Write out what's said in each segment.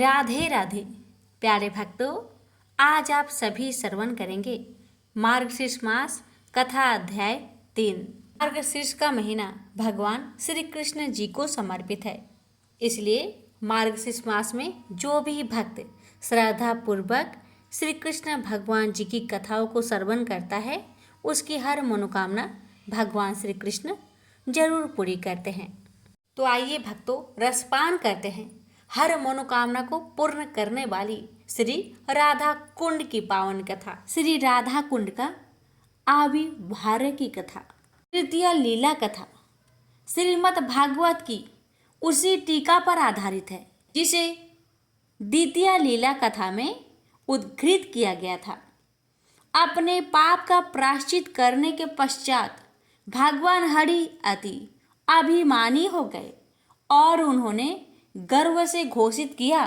राधे राधे प्यारे भक्तों, आज आप सभी श्रवण करेंगे मार्गशीर्ष मास कथा अध्याय 3। मार्गशीर्ष का महीना भगवान श्री कृष्ण जी को समर्पित है, इसलिए मार्गशीर्ष मास में जो भी भक्त श्रद्धा पूर्वक श्री कृष्ण भगवान जी की कथाओं को श्रवण करता है, उसकी हर मनोकामना भगवान श्री कृष्ण जरूर पूरी करते हैं। तो आइए भक्तों, रसपान करते हैं हर मनोकामना को पूर्ण करने वाली श्री राधा कुंड की पावन कथा। श्री राधा कुंड का आविर्भाव की कथा, तृतीय लीला कथा श्रीमद् भागवत की उसी टीका पर आधारित है, जिसे द्वितीय लीला कथा में उद्धृत किया गया था। अपने पाप का प्रायश्चित करने के पश्चात भगवान हरि अति अभिमानी हो गए और उन्होंने गर्व से घोषित किया,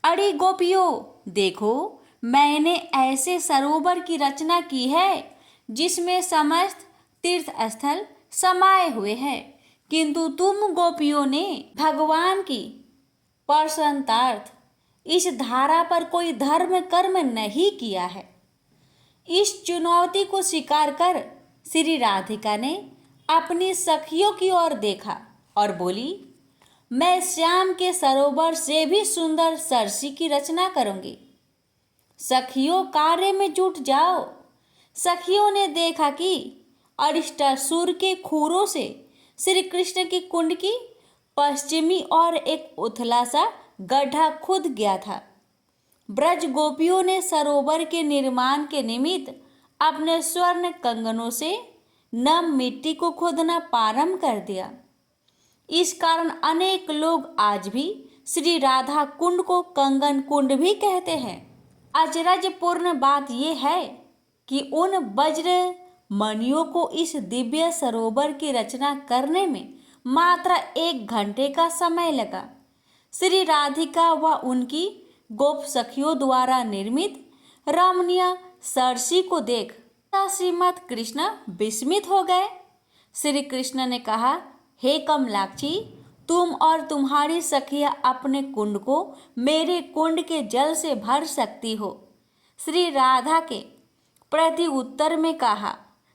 अरे गोपियों, देखो मैंने ऐसे सरोवर की रचना की है जिसमें समस्त तीर्थ स्थल समाये हुए हैं, किंतु तुम गोपियों ने भगवान की प्रसन्नतार्थ इस धारा पर कोई धर्म कर्म नहीं किया है। इस चुनौती को स्वीकार कर श्री राधिका ने अपनी सखियों की ओर देखा और बोली, मैं श्याम के सरोवर से भी सुंदर सरसी की रचना करूंगी। सखियों, कार्य में जुट जाओ। सखियों ने देखा कि अरिष्टासुर के खूरों से श्री कृष्ण की कुंड की पश्चिमी ओर एक उथला सा गड्ढा खुद गया था। ब्रज गोपियों ने सरोवर के निर्माण के निमित्त अपने स्वर्ण कंगनों से नम मिट्टी को खोदना प्रारंभ कर दिया। इस कारण अनेक लोग आज भी श्री राधा कुंड को कंगन कुंड भी कहते हैं। आश्चर्यपूर्ण बात यह है कि उन वज्र मणियों को इस दिव्य सरोवर की रचना करने में मात्र 1 घंटे का समय लगा। श्री राधिका व उनकी गोप सखियों द्वारा निर्मित रमणीय सरसी को देख श्रीमद कृष्ण विस्मित हो गए। श्री कृष्ण ने कहा, हे कमलाक्षी, तुम और तुम्हारी सखियां अपने कुंड को मेरे कुंड के जल से भर सकती हो। श्री राधा के प्रति उत्तर में कहा,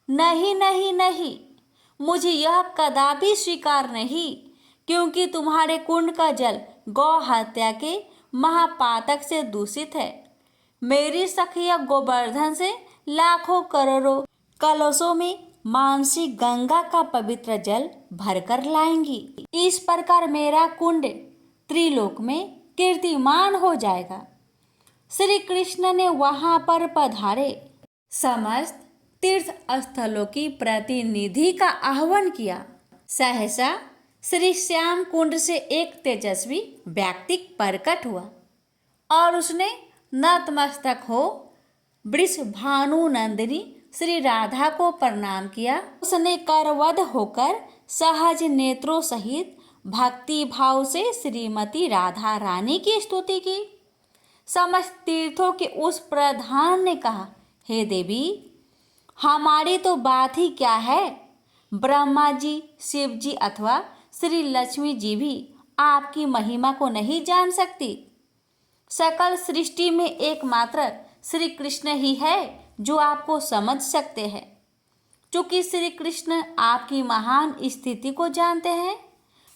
नहीं नहीं नहीं, मुझे यह कदापि स्वीकार नहीं, क्योंकि तुम्हारे कुंड का जल गौ हत्या के महापातक से दूषित है। मेरी सखियां गोवर्धन से लाखों करोड़ों कलशों में मानसी गंगा का पवित्र जल भरकर लाएंगी। इस प्रकार मेरा कुंड त्रिलोक में कीर्तिमान हो जाएगा। श्री कृष्ण ने वहां पर पधारे समस्त तीर्थ स्थलों की प्रतिनिधि का आह्वान किया। सहसा श्री श्याम कुंड से एक तेजस्वी व्यक्ति प्रकट हुआ और उसने नतमस्तक हो वृषभानु नंदिनी श्री राधा को प्रणाम किया। उसने करवद होकर सहज नेत्रों सहित भक्ति भाव से श्रीमती राधा रानी की स्तुति की। समस्त तीर्थों के उस प्रधान ने कहा, हे देवी, हमारी तो बात ही क्या है, ब्रह्मा जी, शिव जी अथवा श्री लक्ष्मी जी भी आपकी महिमा को नहीं जान सकती। सकल सृष्टि में एकमात्र श्री कृष्ण ही है जो आपको समझ सकते हैं। चूंकि श्री कृष्ण आपकी महान स्थिति को जानते हैं,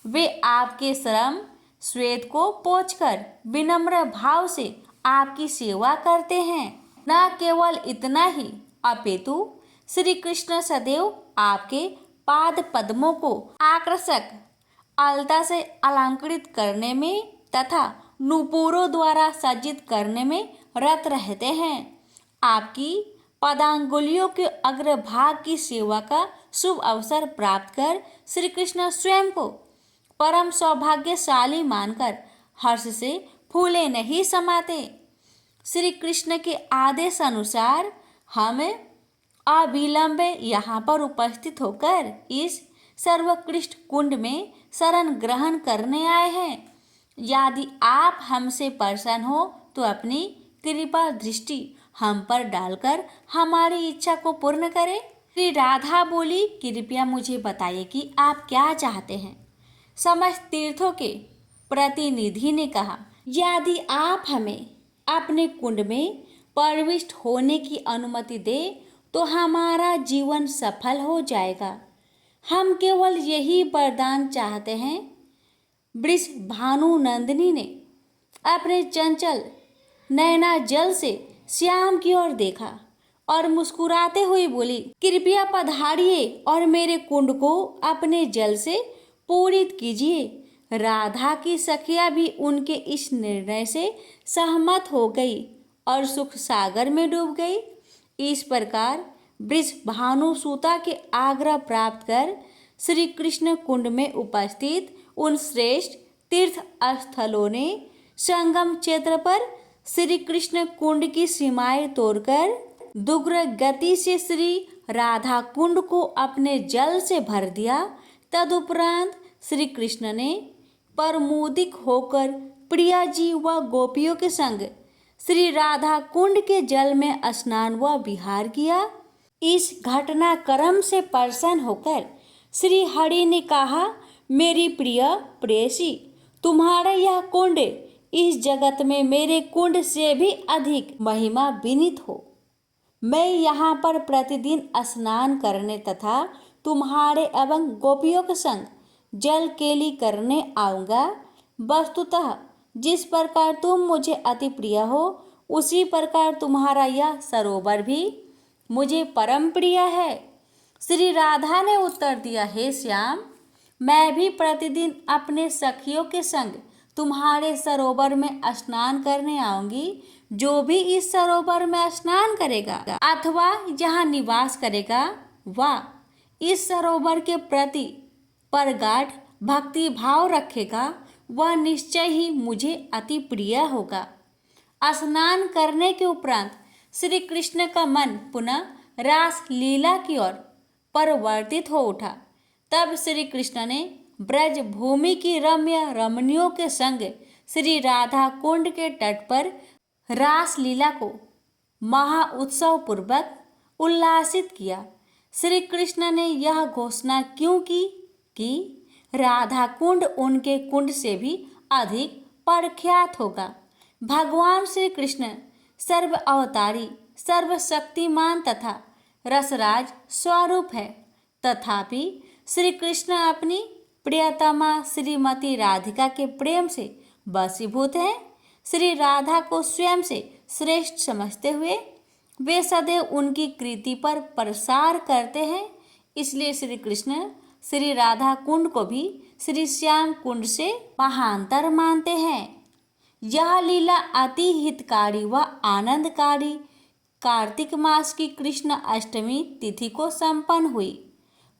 वे आपके श्रम श्वेत को पोंछकर विनम्र भाव से आपकी सेवा करते हैं। न केवल इतना ही, अपितु श्री कृष्ण सदैव आपके पाद पद्मों को आकर्षक अलता से अलंकृत करने में तथा नूपुरों द्वारा सज्जित करने में रत रहते हैं। आपकी पदांगुलियों के अग्रभाग की सेवा का शुभ अवसर प्राप्त कर श्री कृष्ण स्वयं को परम सौभाग्यशाली मानकर हर्ष से फूले नहीं समाते। श्री कृष्ण के आदेश अनुसार हम अविलंब यहाँ पर उपस्थित होकर इस सर्वोत्कृष्ट कुंड में शरण ग्रहण करने आए हैं। यदि आप हमसे प्रसन्न हो तो अपनी कृपा दृष्टि हम पर डालकर हमारी इच्छा को पूर्ण करें। श्री राधा बोली, कृपया मुझे बताइए कि आप क्या चाहते हैं। समस्त तीर्थों के प्रतिनिधि ने कहा, यदि आप हमें अपने कुंड में प्रविष्ट होने की अनुमति दे तो हमारा जीवन सफल हो जाएगा। हम केवल यही वरदान चाहते हैं। वृष भानु नंदिनी ने अपने चंचल नैना जल से श्याम की ओर देखा और मुस्कुराते हुए बोली, कृपया पधारिए और मेरे कुंड को अपने जल से पूरित कीजिए। राधा की सखिया भी उनके इस निर्णय से सहमत हो गई और सुख सागर में डूब गई। इस प्रकार वृष भानुसुता के आग्रह प्राप्त कर श्री कृष्ण कुंड में उपस्थित उन श्रेष्ठ तीर्थ स्थलों ने संगम क्षेत्र पर श्री कृष्ण कुंड की सीमाएं तोड़कर दुग्र गति से श्री राधा कुंड को अपने जल से भर दिया। तदुपरांत श्री कृष्ण ने परमोदिक होकर प्रिया जी व गोपियों के संग श्री राधा कुंड के जल में स्नान व विहार किया। इस घटनाक्रम से प्रसन्न होकर श्री हरि ने कहा, मेरी प्रिय प्रेयसी, तुम्हारा यह कुंड इस जगत में मेरे कुंड से भी अधिक महिमा विनीत हो। मैं यहाँ पर प्रतिदिन स्नान करने तथा तुम्हारे एवं गोपियों के संग जल केली करने आऊँगा। वस्तुतः जिस प्रकार तुम मुझे अति प्रिय हो, उसी प्रकार तुम्हारा यह सरोवर भी मुझे परम प्रिय है। श्री राधा ने उत्तर दिया, हे श्याम, मैं भी प्रतिदिन अपने सखियों के संग तुम्हारे सरोवर में स्नान करने आऊंगी। जो भी इस सरोवर में स्नान करेगा अथवा जहाँ निवास करेगा, वह इस सरोवर के प्रति प्रगाढ़ भक्ति भाव रखेगा, वह निश्चय ही मुझे अति प्रिय होगा। स्नान करने के उपरांत श्री कृष्ण का मन पुनः रास लीला की ओर परिवर्तित हो उठा। तब श्री कृष्ण ने ब्रज भूमि की रम्य रमणियों के संग श्री राधा कुंड के तट पर रास लीला को महा उत्सव पूर्वक उल्लासित किया। श्री कृष्ण ने यह घोषणा क्यों की कि राधा कुंड उनके कुंड से भी अधिक प्रख्यात होगा। भगवान श्री कृष्ण सर्व अवतारी, सर्वशक्तिमान तथा रसराज स्वरूप है। तथापि श्री कृष्ण अपनी प्रियतमा श्रीमती राधिका के प्रेम से वशीभूत हैं। श्री राधा को स्वयं से श्रेष्ठ समझते हुए वे सदैव उनकी कृति पर प्रसार करते हैं। इसलिए श्री कृष्ण श्री राधा कुंड को भी श्री श्याम कुंड से महांतर मानते हैं। यह लीला अति हितकारी व आनंदकारी कार्तिक मास की कृष्ण अष्टमी तिथि को संपन्न हुई।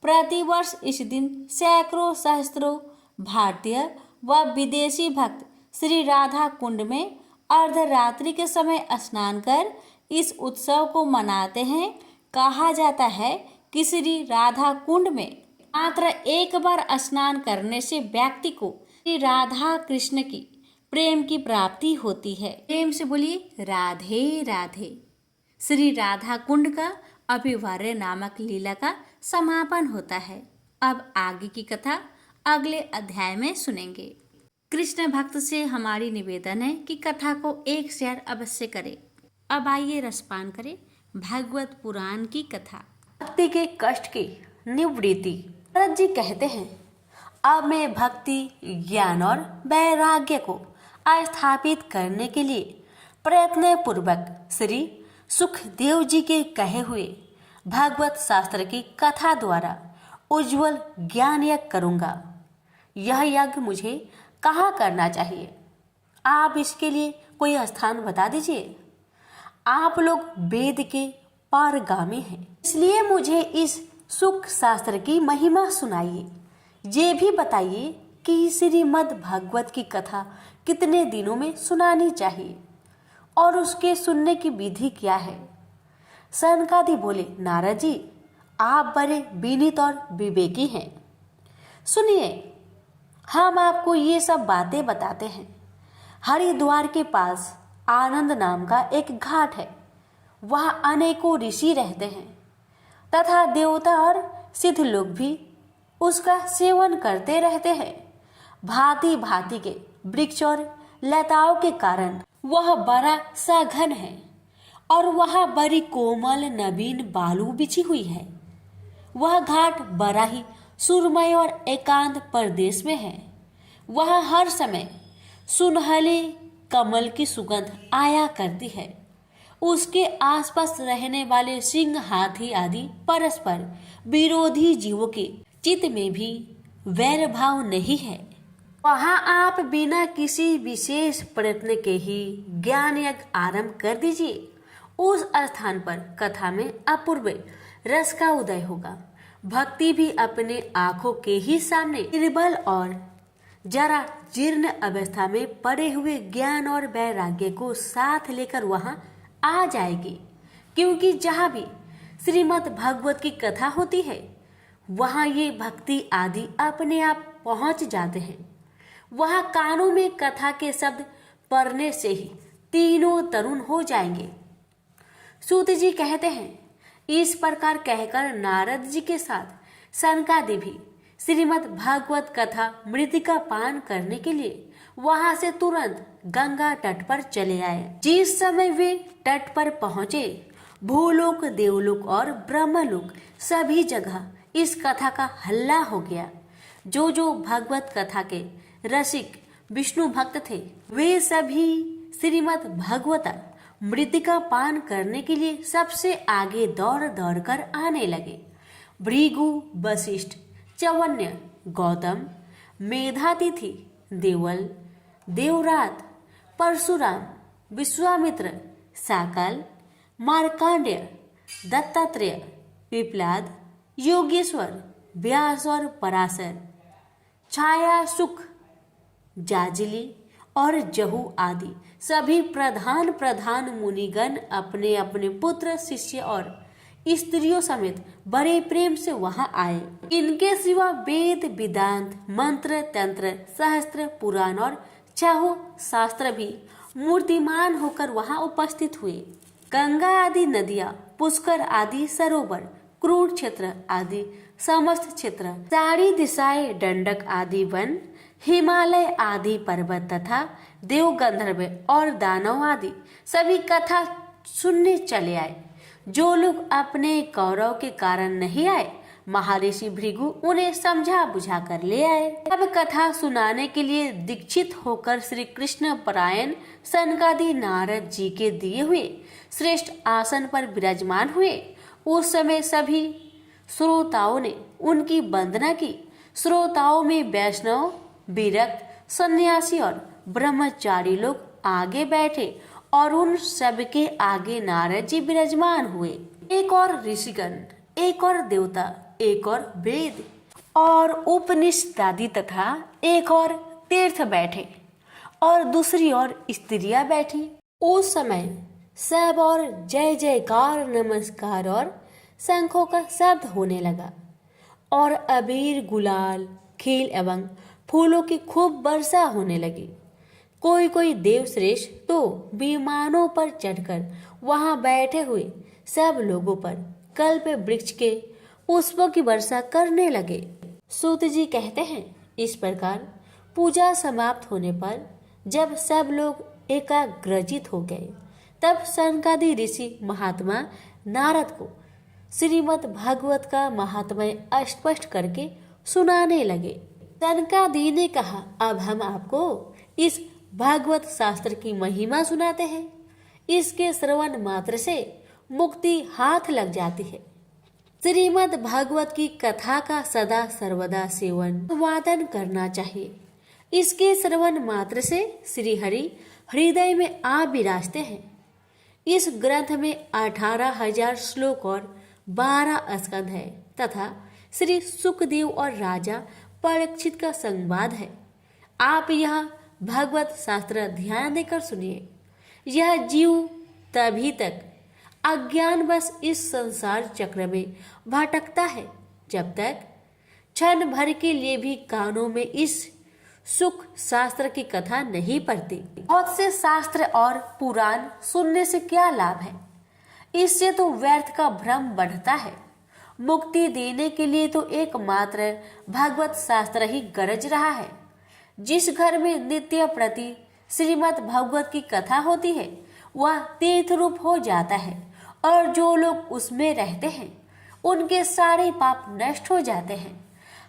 प्रतिवर्ष इस दिन सैकड़ों सहस्त्रों भारतीय व विदेशी भक्त श्री राधा कुंड में अर्धरात्रि के समय स्नान कर इस उत्सव को मनाते हैं। कहा जाता है कि श्री राधा कुंड में मात्र एक बार स्नान करने से व्यक्ति को श्री राधा कृष्ण की प्रेम की प्राप्ति होती है। प्रेम से बोलिए राधे राधे। श्री राधा कुंड का अभिवार्य नामक लीला का समापन होता है। अब आगे की कथा अगले अध्याय में सुनेंगे। कृष्ण भक्त से हमारी निवेदन है कि कथा को एक शेयर अवश्य करें। अब आइए रसपान करें भागवत पुराण की कथा। भक्ति के कष्ट की निवृत्ति। भरत जी कहते हैं, अब मैं भक्ति, ज्ञान और वैराग्य को स्थापित करने के लिए प्रयत्न पूर्वक श्री सुखदेव जी के कहे हुए भागवत शास्त्र की कथा द्वारा उज्जवल ज्ञान यज्ञ करूँगा। यह यज्ञ मुझे कहाँ करना चाहिए? आप इसके लिए कोई स्थान बता दीजिए। आप लोग वेद के पारगामी हैं, इसलिए मुझे इस सुख शास्त्र की महिमा सुनाइए। ये भी बताइए कि श्रीमद् भागवत की कथा कितने दिनों में सुनानी चाहिए और उसके सुनने की विधि क्या है? सनकादि बोले, नारद जी, आप बड़े विनीत और विवेकी हैं। सुनिए, हम आपको ये सब बातें बताते हैं। हरिद्वार के पास आनंद नाम का एक घाट है। वहाँ अनेकों ऋषि रहते हैं तथा देवता और सिद्ध लोग भी उसका सेवन करते रहते हैं। भांति भांति के वृक्ष और लताओं के कारण वह बड़ा सा घन है और वह बड़ी कोमल नवीन बालू बिछी हुई है। वह घाट बड़ा ही सुरमय और एकांत प्रदेश में है। वह हर समय सुनहले कमल की सुगंध आया करती है। उसके आसपास रहने वाले सिंह, हाथी आदि परस्पर विरोधी जीवों के चित्त में भी वैर भाव नहीं है। वहाँ आप बिना किसी विशेष प्रयत्न के ही ज्ञान यज्ञ आरंभ कर दीजिए। उस स्थान पर कथा में अपूर्व रस का उदय होगा। भक्ति भी अपने आंखों के ही सामने निर्बल और जरा जीर्ण अवस्था में पड़े हुए ज्ञान और वैराग्य को साथ लेकर वहां आ जाएगी। क्योंकि जहां भी श्रीमद् भागवत की कथा होती है वहां ये भक्ति आदि अपने आप पहुंच जाते हैं। वहां कानों में कथा के शब्द पढ़ने से ही तीनों तरुण हो जाएंगे। सूत जी कहते हैं, इस प्रकार कहकर नारद जी के साथ सनकादि भी श्रीमद् भागवत कथा मृतिका पान करने के लिए वहां से तुरंत गंगा तट पर चले आए। जिस समय वे तट पर पहुंचे, भूलोक, देवलोक और ब्रह्मलोक सभी जगह इस कथा का हल्ला हो गया। जो भागवत कथा के रसिक विष्णु भक्त थे, वे सभी श्रीमद् भागवत मृतिका पान करने के लिए सबसे आगे दौड़ दौड़ कर आने लगे। भृगु, वशिष्ठ, चवन्य, गौतम, मेधातिथि, देवल, देवरात, परशुराम, विश्वामित्र, साकल, मार्कांडेय, दत्तात्रेय, पिपलाद, योगेश्वर, व्यास और पराशर, छाया, सुख, जाजली और जहू आदि सभी प्रधान मुनिगण अपने अपने पुत्र, शिष्य और स्त्रियों समेत बड़े प्रेम से वहां आए। इनके सिवा वेद, वेदांत, मंत्र, तंत्र, सहस्त्र, पुराण और चाहो शास्त्र भी मूर्तिमान होकर वहां उपस्थित हुए। गंगा आदि नदियां, पुष्कर आदि सरोवर, कुरुक्षेत्र आदि समस्त क्षेत्र, चारी दिशाएं, दंडक आदि वन, हिमालय आदि पर्वत तथा देव, गंधर्व और दानव आदि सभी कथा सुनने चले आए। जो लोग अपने कौरव के कारण नहीं आए, महर्षि भृगु उन्हें समझा बुझा कर ले आए। अब कथा सुनाने के लिए दीक्षित होकर श्री कृष्ण परायण सनकादि नारद जी के दिए हुए श्रेष्ठ आसन पर विराजमान हुए। उस समय सभी श्रोताओं ने उनकी वंदना की। श्रोताओं में वैष्णव, विरक्त, सन्यासी और ब्रह्मचारी लोग आगे बैठे और उन सबके आगे नारद जी विराजमान हुए। एक और ऋषिगण, एक और देवता, एक और वेद और उपनिषदादि तथा एक और तीर्थ बैठे और दूसरी ओर स्त्रियां बैठी। उस समय सब और जय जयकार, नमस्कार और शंखों का शब्द होने लगा और अबीर, गुलाल, खील एवं फूलों की खूब वर्षा होने लगी। कोई कोई देवश्रेष्ठ तो विमानों पर चढ़कर वहां बैठे हुए सब लोगों पर कल्प वृक्ष के पुष्पों की वर्षा करने लगे। सूत जी कहते हैं, इस प्रकार पूजा समाप्त होने पर जब सब लोग एकाग्रचित हो गए, तब सनकादि ऋषि महात्मा नारद को श्रीमद् भागवत का महात्म्य स्पष्ट करके सुनाने लगे। सनकादि ने कहा, अब हम आपको इस भागवत शास्त्र की महिमा सुनाते हैं। इसके श्रवण मात्र से मुक्ति हाथ लग जाती है। श्रीमद् भागवत की कथा का सदा सर्वदा सेवन वादन करना चाहिए। इसके श्रवण मात्र से श्री हरि हृदय में आ विराजते हैं। इस ग्रंथ में 18,000 श्लोक और 12 स्कंध है तथा श्री सुखदेव और राजा परीक्षित का संवाद है। आप यह भागवत शास्त्र ध्यान देकर सुनिए। यह जीव तभी तक अज्ञानवश इस संसार चक्र में भटकता है जब तक क्षण भर के लिए भी कानों में इस सुख शास्त्र की कथा नहीं पढ़ती। बहुत से शास्त्र और पुराण सुनने से क्या लाभ है? इससे तो व्यर्थ का भ्रम बढ़ता है। मुक्ति देने के लिए तो एकमात्र भागवत शास्त्र ही गरज रहा है। जिस घर में नित्य प्रति श्रीमद् भागवत की कथा होती है वह तीर्थ रूप हो जाता है और जो लोग उसमें रहते हैं उनके सारे पाप नष्ट हो जाते हैं।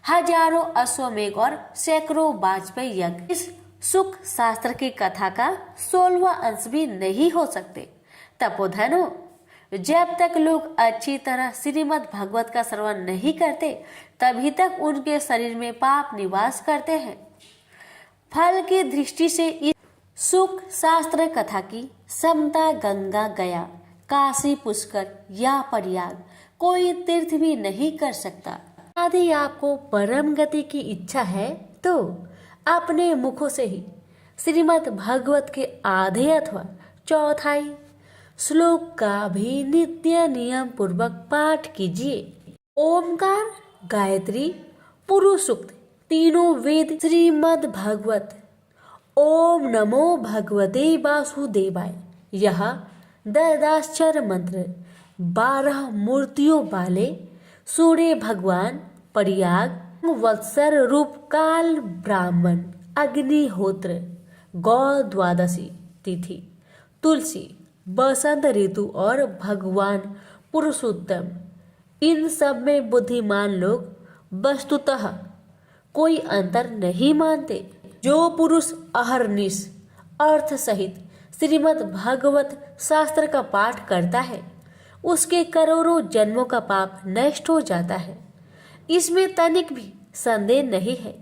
हजारों अश्वमेघ और सैकड़ों वाजपेयी यज्ञ इस सुख शास्त्र की कथा का 16वां अंश भी नहीं हो सकते। तपोधनो, जब तक लोग अच्छी तरह श्रीमद् भागवत का श्रवण नहीं करते तभी तक उनके शरीर में पाप निवास करते हैं। फल की दृष्टि से इस सुख शास्त्र कथा की समता गंगा गया, काशी पुष्कर या प्रयाग कोई तीर्थ भी नहीं कर सकता। यदि आपको परम गति की इच्छा है तो अपने मुखों से ही श्रीमद् भागवत के आधे अथवा चौथाई श्लोक का भी नित्य नियम पूर्वक पाठ कीजिए। ओमकार, गायत्री, पुरुष सूक्त तीनों वेद श्रीमद् भागवत, ओम नमो भगवते वासुदेवाय, यह 10 मंत्र 12 मूर्तियों वाले सूर्य भगवान, प्रयाग, वत्सर रूप काल ब्राह्मण, अग्निहोत्र, गौ द्वादशी तिथि, तुलसी, बसंत ऋतु और भगवान पुरुषोत्तम, इन सब में बुद्धिमान लोग वस्तुतः कोई अंतर नहीं मानते। जो पुरुष अहर्निश अर्थ सहित श्रीमद् भागवत शास्त्र का पाठ करता है उसके करोड़ों जन्मों का पाप नष्ट हो जाता है, इसमें तनिक भी संदेह नहीं है।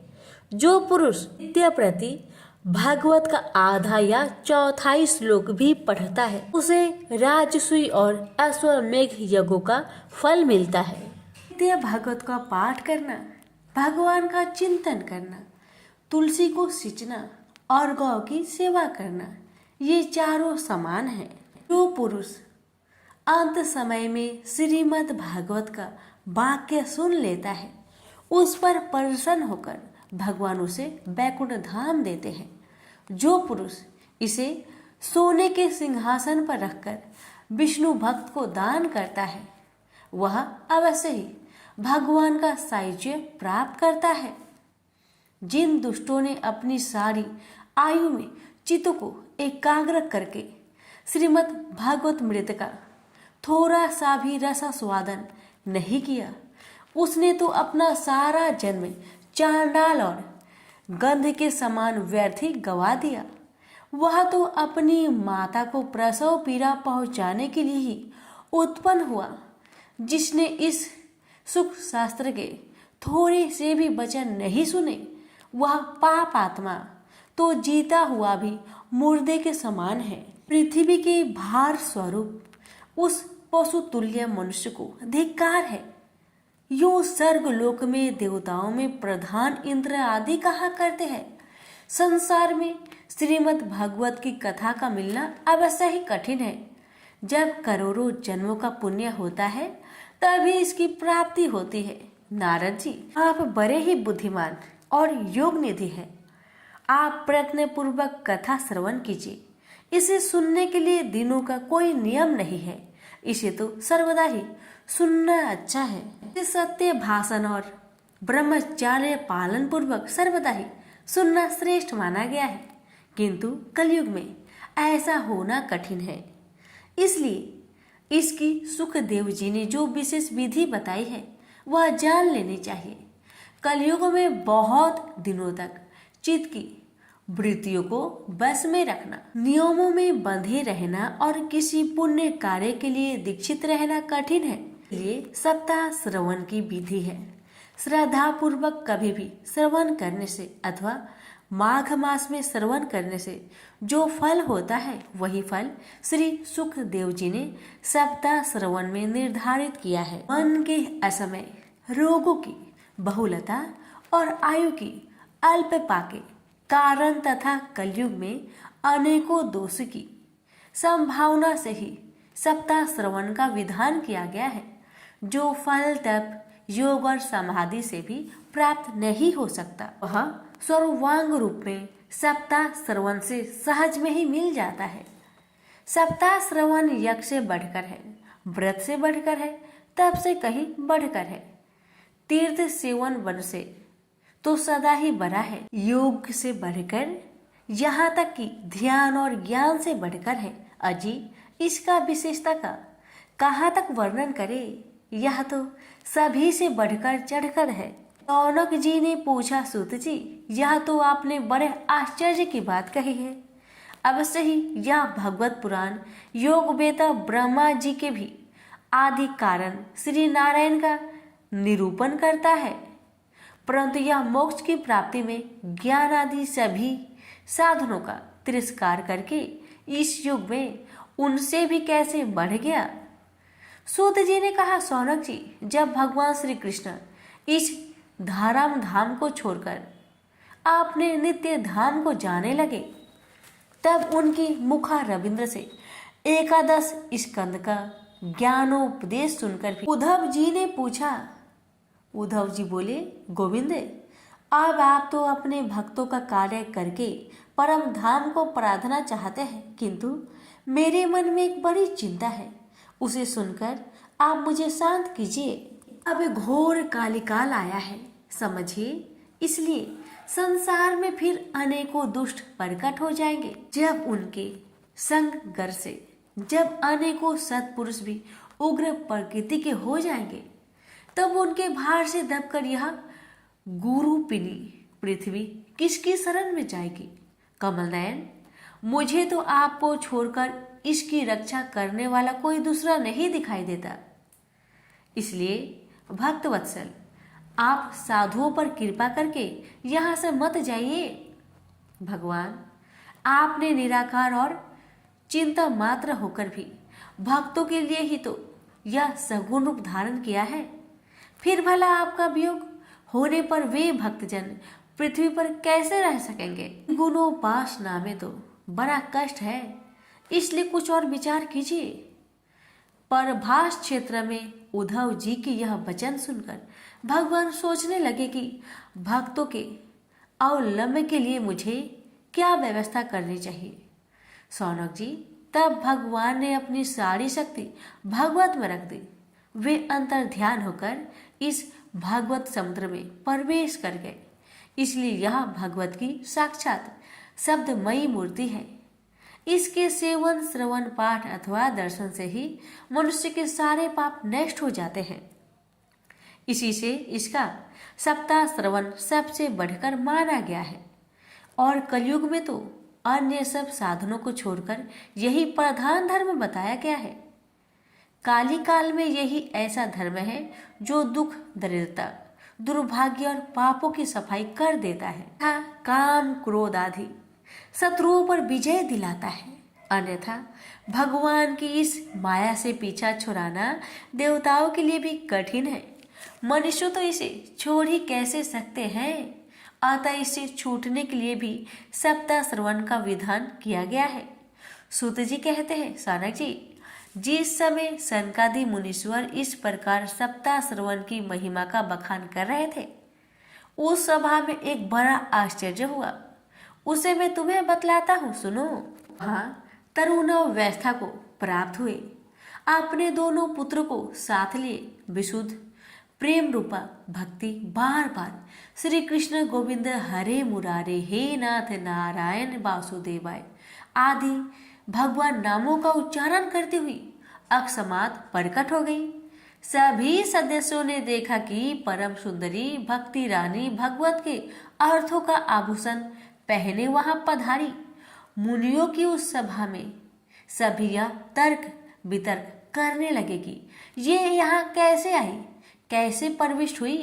जो पुरुष नित्य प्रति भागवत का आधा या चौथाई श्लोक भी पढ़ता है उसे राजसूय और अश्वमेघ यज्ञों का फल मिलता है। नित्य भागवत का पाठ करना, भगवान का चिंतन करना, तुलसी को सींचना और गौ की सेवा करना, ये चारों समान है। जो पुरुष अंत समय में श्रीमद् भागवत का वाक्य सुन लेता है उस पर प्रसन्न होकर भगवान उसे वैकुंठ धाम देते हैं। जो पुरुष इसे सोने के सिंहासन पर रखकर विष्णु भक्त को दान करता है वह अवश्य ही भगवान का सायुज्य प्राप्त करता है। जिन दुष्टों ने अपनी सारी आयु में चित्त को एकाग्र करके श्रीमद् भागवत मृत का थोड़ा सा भी रसास्वादन नहीं किया उसने तो अपना सारा जन्म चांडाल और गंध के समान व्यर्थ ही गवा दिया। वह तो अपनी माता को प्रसव पीड़ा पहुंचाने के लिए ही उत्पन्न हुआ। जिसने इस सुख शास्त्र के थोड़े से भी वचन नहीं सुने वह पाप आत्मा तो जीता हुआ भी मुर्दे के समान है। पृथ्वी के भार स्वरूप उस पशु तुल्य मनुष्य को धिक्कार है। यो स्वर्ग लोक में देवताओं में प्रधान इंद्र आदि कहा करते हैं। संसार में श्रीमद् भागवत की कथा का मिलना अवश्य ही कठिन है। जब करोड़ों जन्मों का पुण्य होता है तभी इसकी प्राप्ति होती है। नारद जी, आप बड़े ही बुद्धिमान और योग निधि है। आप प्रयत्न पूर्वक कथा श्रवण कीजिए। इसे सुनने के लिए दिनों का कोई नियम नहीं है। इसे तो सर्वदा ही सुनना अच्छा है। सत्य भाषण और ब्रह्मचार्य पालन पूर्वक सर्वदा ही सुनना श्रेष्ठ माना गया है, किंतु कलयुग में ऐसा होना कठिन है। इसलिए इसकी सुखदेव जी ने जो विशेष विधि बताई है वह जान लेनी चाहिए। कलयुग में बहुत दिनों तक चित्त की वृत्तियों को बस में रखना, नियमों में बंधे रहना और किसी पुण्य कार्य के लिए दीक्षित रहना कठिन है। ये सप्ताह श्रवण की विधि है। श्रद्धा पूर्वक कभी भी श्रवण करने से अथवा माघ मास में श्रवण करने से जो फल होता है वही फल श्री सुखदेव जी ने सप्ताह श्रवण में निर्धारित किया है। मन के असमय, रोगों की बहुलता और आयु की अल्पता के कारण तथा कलयुग में अनेकों दोष की संभावना से ही सप्ताह श्रवण का विधान किया गया है, जो फल तप, योग और समाधि से भी प्राप्त नहीं हो सकता। वह सर्वांग रूप में सप्ताह श्रवण से सहज में ही मिल जाता है। सप्ताह श्रवण यज्ञ से बढ़कर है, व्रत से बढ़कर है, तप से कहीं बढ़कर है। तीर्थ सेवन वन से तो सदा ही बड़ा है। योग से बढ़कर, यहाँ तक कि ध्यान और ज्ञान से बढ़कर है। अजी, इसका विशेषता का कहाँ तक वर्णन करे, यह तो सभी से बढ़कर चढ़कर है। रौनक जी ने पूछा, सूत जी, यह तो आपने बड़े आश्चर्य की बात कही है। अवश्य ही यह भगवत पुराण योग वेता ब्रह्मा जी के भी आदि कारण श्री नारायण का निरूपण करता है, परंतु यह मोक्ष की प्राप्ति में ज्ञान आदि सभी साधनों का तिरस्कार करके इस युग में उनसे भी कैसे बढ़ गया। सूत जी ने कहा, सौनक जी, जब भगवान श्री कृष्ण इस धाराम धाम को छोड़कर आपने नित्य धाम को जाने लगे, तब उनकी मुखा रविंद्र से एकादश स्कंद का ज्ञानोपदेश सुनकर भी उद्धव जी ने पूछा। उद्धव जी बोले, गोविंद, अब आप तो अपने भक्तों का कार्य करके परम धाम को प्रार्थना चाहते हैं, किंतु मेरे मन में एक बड़ी चिंता है, उसे सुनकर आप मुझे शांत कीजिए। अब घोर कालिकाल आया है, समझिए, इसलिए संसार में फिर अनेकों दुष्ट प्रकट हो जाएंगे। जब उनके संग गर से जब अनेकों सत्पुरुष भी उग्र प्रकृति के हो जाएंगे, तब उनके भार से दबकर यह गुरुपिनी पृथ्वी किसकी शरण में जाएगी। कमलनयन, मुझे तो आपको छोड़कर इसकी रक्षा करने वाला कोई दूसरा नहीं दिखाई देता, इसलिए भक्तवत्सल, आप साधुओं पर कृपा करके यहाँ से मत जाइए। भगवान, आपने निराकार और चिंता मात्र होकर भी भक्तों के लिए ही तो यह सगुण रूप धारण किया है, फिर भला आपका वियोग होने पर वे भक्तजन पृथ्वी पर कैसे रह सकेंगे। गुणोपासना में तो बड़ा कष्ट है, इसलिए कुछ और विचार कीजिए। परभाष क्षेत्र में उद्धव जी की यह वचन सुनकर भगवान सोचने लगे कि भक्तों के अवलंब के लिए मुझे क्या व्यवस्था करनी चाहिए। सौनक जी, तब भगवान ने अपनी सारी शक्ति भगवत में रख दी। वे अंतर ध्यान होकर इस भागवत समुद्र में प्रवेश कर गए, इसलिए यह भगवत की साक्षात शब्दमयी मूर्ति है। इसके सेवन, श्रवण, पाठ अथवा दर्शन से ही मनुष्य के सारे पाप नष्ट हो जाते हैं। इसी से इसका सप्ताह श्रवण सबसे बढ़कर माना गया है, और कलयुग में तो अन्य सब साधनों को छोड़कर यही प्रधान धर्म बताया गया है। काली काल में यही ऐसा धर्म है जो दुख, दरिद्रता, दुर्भाग्य और पापों की सफाई कर देता है, काम, क्रोध आदि शत्रुओं पर विजय दिलाता है। अन्यथा भगवान की इस माया से पीछा छुड़ाना देवताओं के लिए भी कठिन है। मनुष्य तो इसे छोड़ ही कैसे सकते हैं। अतः इसे छूटने के लिए भी सप्ताह श्रवण का विधान किया गया है। सूत जी कहते हैं, सौनक जी, जिस समय सनकादि मुनीश्वर इस प्रकार सप्ताह श्रवण की महिमा का बखान कर रहे थे, उस सभा में एक बड़ा आश्चर्य हुआ। उसे मैं तुम्हें बतलाता हूँ, सुनो। हाँ, तरुण व्यवस्था को प्राप्त हुए, अपने दोनों पुत्र को साथ लिए विशुद्ध प्रेम रूपा भक्ति बार बार श्री कृष्ण गोविंद हरे मुरारे हे नाथ नारायण वासुदेवाय आदि भगवान नामों का उच्चारण करती हुई अकस्मात प्रकट हो गई। सभी सदस्यों ने देखा कि परम सुंदरी भक्ति रानी भगवत के अर्थों का आभूषण पहने वहां पधारी। मुनियों की उस सभा में सभी यह तर्क वितर्क करने लगे कि ये यहाँ कैसे आई, कैसे प्रविष्ट हुई।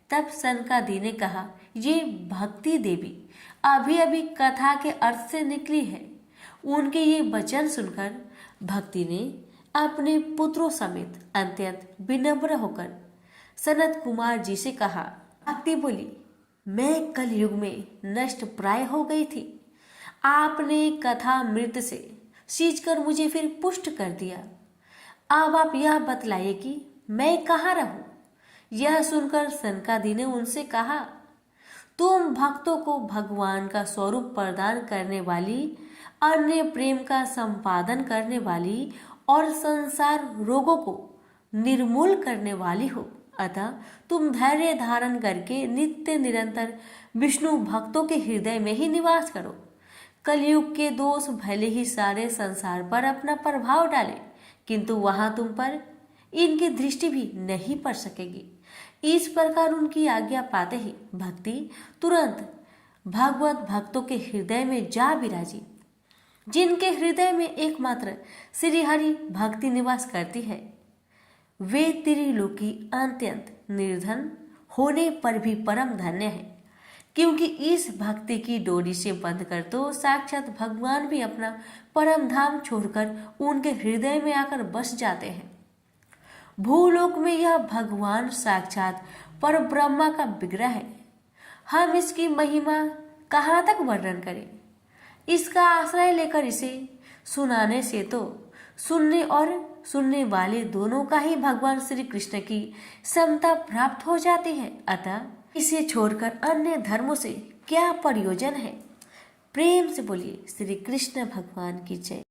तब सनकादि ने कहा, ये भक्ति देवी अभी अभी कथा के अर्थ से निकली है। उनके ये वचन सुनकर भक्ति ने अपने पुत्रों समेत अत्यंत विनम्र होकर सनत कुमार जी से कहा। भक्ति बोली, मैं कलयुग में नष्ट प्राय हो गई थी। आपने कथा मृत से सींचकर मुझे फिर पुष्ट कर दिया। अब आप यह बतलाइए कि मैं कहाँ रहूं। यह सुनकर सनकादि ने उनसे कहा, तुम भक्तों को भगवान का स्वरूप प्रदान करने वाली, अन्य प्रेम का संपादन करने वाली और संसार रोगों को निर्मूल करने वाली हो। अतः तुम धैर्य धारण करके नित्य निरंतर विष्णु भक्तों के हृदय में ही निवास करो। कलयुग के दोष भले ही सारे संसार पर अपना प्रभाव डाले, किंतु वहां तुम पर इनकी दृष्टि भी नहीं पड़ सकेगी। इस प्रकार उनकी आज्ञा पाते ही भक्ति तुरंत भागवत भक्तों के हृदय में जा विराजी। जिनके हृदय में एकमात्र श्री हरि भक्ति निवास करती है, वे त्रिलोकी अत्यंत निर्धन होने पर भी परम धन्य है, क्योंकि इस भक्ति की डोरी से बंधकर तो साक्षात भगवान भी अपना परम धाम छोड़कर उनके हृदय में आकर बस जाते हैं। भूलोक में यह भगवान साक्षात पर ब्रह्मा का विग्रह है। हम इसकी महिमा कहाँ तक वर्णन करें। इसका आश्रय लेकर इसे सुनाने से तो सुनने और सुनने वाले दोनों का ही भगवान श्री कृष्ण की समता प्राप्त हो जाती है। अतः इसे छोड़कर अन्य धर्मों से क्या प्रयोजन है। प्रेम से बोलिए श्री कृष्ण भगवान की जय।